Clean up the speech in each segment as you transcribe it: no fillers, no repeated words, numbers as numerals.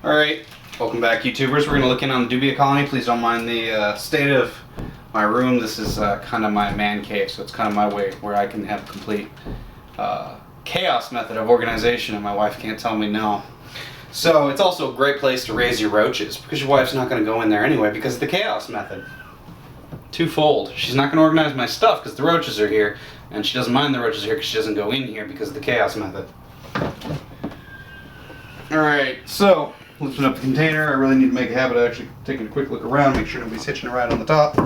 Alright, welcome back YouTubers. We're going to look in on the Dubia colony. Please don't mind the state of my room. This is kind of my man cave, so it's kind of my way where I can have complete chaos method of organization and my wife can't tell me no. So it's also a great place to raise your roaches because your wife's not going to go in there anyway because of the chaos method. Twofold. She's not going to organize my stuff because the roaches are here, and she doesn't mind the roaches here because she doesn't go in here because of the chaos method. Alright, so lifting up the container. I really need to make a habit of actually taking a quick look around, make sure nobody's hitching a ride on the top.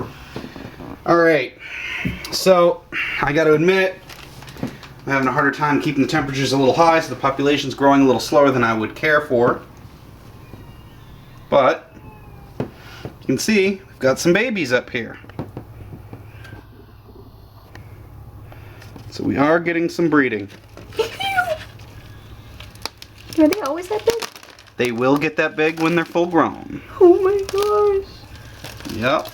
Alright, so I got to admit, I'm having a harder time keeping the temperatures a little high, so the population's growing a little slower than I would care for. But you can see we've got some babies up here. So we are getting some breeding. Are they always that big? They will get that big when they're full grown. Oh my gosh. Yep.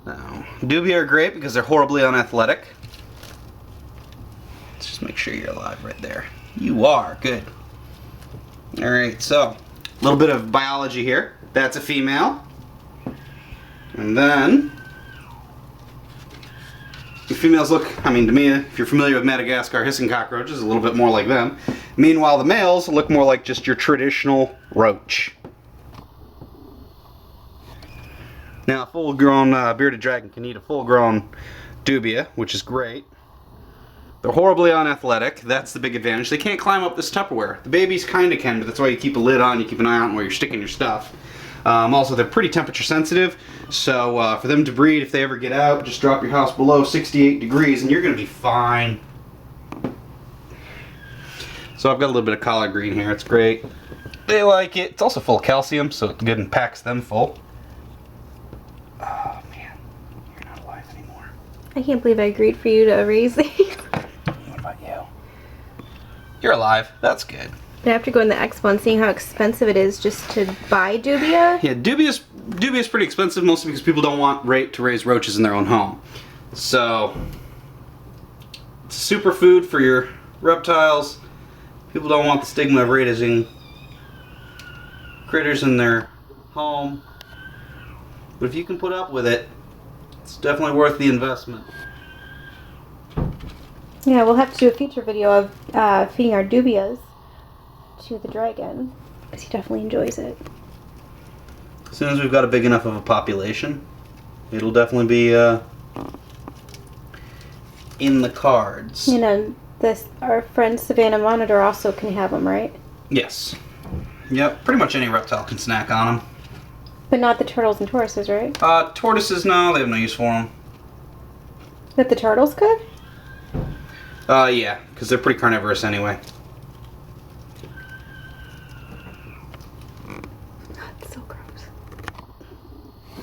Now, Dubia are great because they're horribly unathletic. Let's just make sure you're alive right there. You are. Good. Alright, so a little bit of biology here. That's a female. And then the females look, I mean to me, if you're familiar with Madagascar hissing cockroaches, a little bit more like them. Meanwhile, the males look more like just your traditional roach. Now, a full-grown bearded dragon can eat a full-grown dubia, which is great. They're horribly unathletic. That's the big advantage. They can't climb up this Tupperware. The babies kind of can, but that's why you keep a lid on. You keep an eye on where you're sticking your stuff. Also, they're pretty temperature sensitive, so for them to breed, if they ever get out, just drop your house below 68 degrees and you're going to be fine. So I've got a little bit of collard green here. It's great. They like it. It's also full of calcium, so it good and packs them full. Oh, man. You're not alive anymore. I can't believe I agreed for you to raise these. What about you? You're alive. That's good. But after going to the expo and seeing how expensive it is just to buy dubia. Yeah, dubia's pretty expensive, mostly because people don't want to raise roaches in their own home. So it's a superfood for your reptiles. People don't want the stigma of raising critters in their home. But if you can put up with it, it's definitely worth the investment. Yeah, we'll have to do a future video of feeding our dubias to the dragon, because he definitely enjoys it. As soon as we've got a big enough of a population, it'll definitely be in the cards. You know, our friend Savannah Monitor also can have them, right? Yes. Yep, pretty much any reptile can snack on them. But not the turtles and tortoises, right? Tortoises, no, they have no use for them. But the turtles could? Yeah, because they're pretty carnivorous anyway. That's so gross.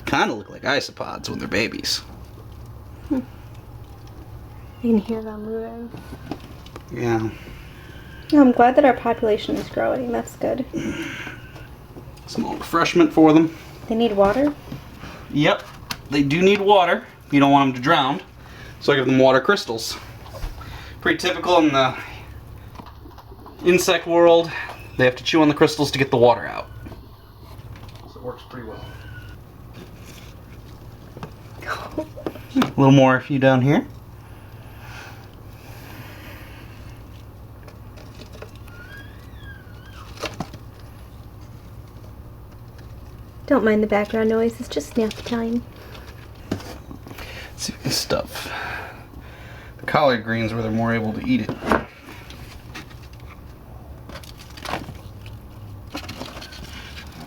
Kind of look like isopods when they're babies. You can hear them moving. Yeah. Oh, I'm glad that our population is growing. That's good. Some little refreshment for them. They need water? Yep, they do need water. You don't want them to drown, so I give them water crystals. Pretty typical in the insect world. They have to chew on the crystals to get the water out. So it works pretty well. A little more for you down here. Don't mind the background noise. It's just nap time. Let's see this stuff. The collard greens where they're more able to eat it. There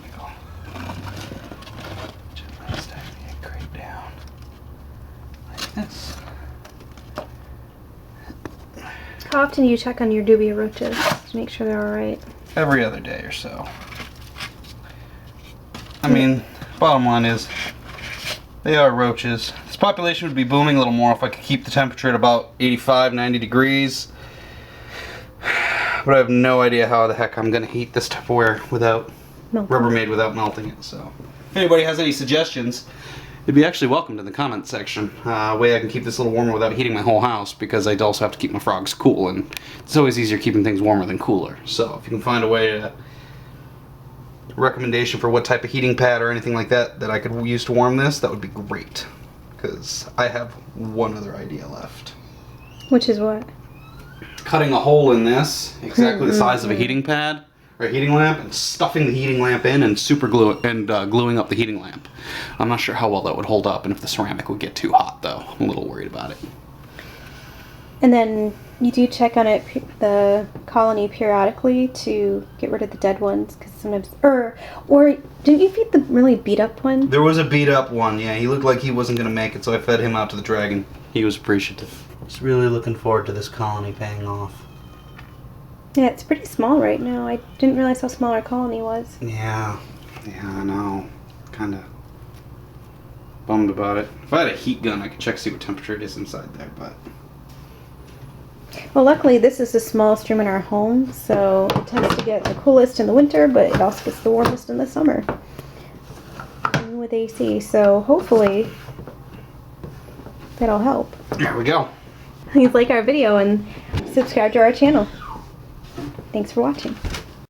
we go. Gently stack the egg crate down like this. How often do you check on your Dubia roaches to make sure they're alright? Every other day or so. I mean, bottom line is, they are roaches. This population would be booming a little more if I could keep the temperature at about 85, 90 degrees. But I have no idea how the heck I'm going to heat this Tupperware without Rubbermaid without melting it. So, if anybody has any suggestions, It'd be actually welcomed in the comment section. Way I can keep this a little warmer without heating my whole house, because I also have to keep my frogs cool, and it's always easier keeping things warmer than cooler. So if you can find a way to recommendation for what type of heating pad or anything like that that I could use to warm this, that would be great. Because I have one other idea left. Which is what? Cutting a hole in this, exactly the size of a heating pad or a heating lamp, and stuffing the heating lamp in and gluing up the heating lamp. I'm not sure how well that would hold up, and if the ceramic would get too hot, though. I'm a little worried about it. And then you do check on it, the colony, periodically to get rid of the dead ones, because sometimes, or didn't you feed the really beat up one? There was a beat up one, yeah. He looked like he wasn't gonna make it, so I fed him out to the dragon. He was appreciative. Just really looking forward to this colony paying off. Yeah, it's pretty small right now. I didn't realize how small our colony was. Yeah, I know. Kind of bummed about it. If I had a heat gun, I could check to see what temperature it is inside there, but... Well, luckily this is the smallest room in our home, so it tends to get the coolest in the winter, but it also gets the warmest in the summer. Even with AC, so hopefully that'll help. There we go. Please like our video and subscribe to our channel. Thanks for watching.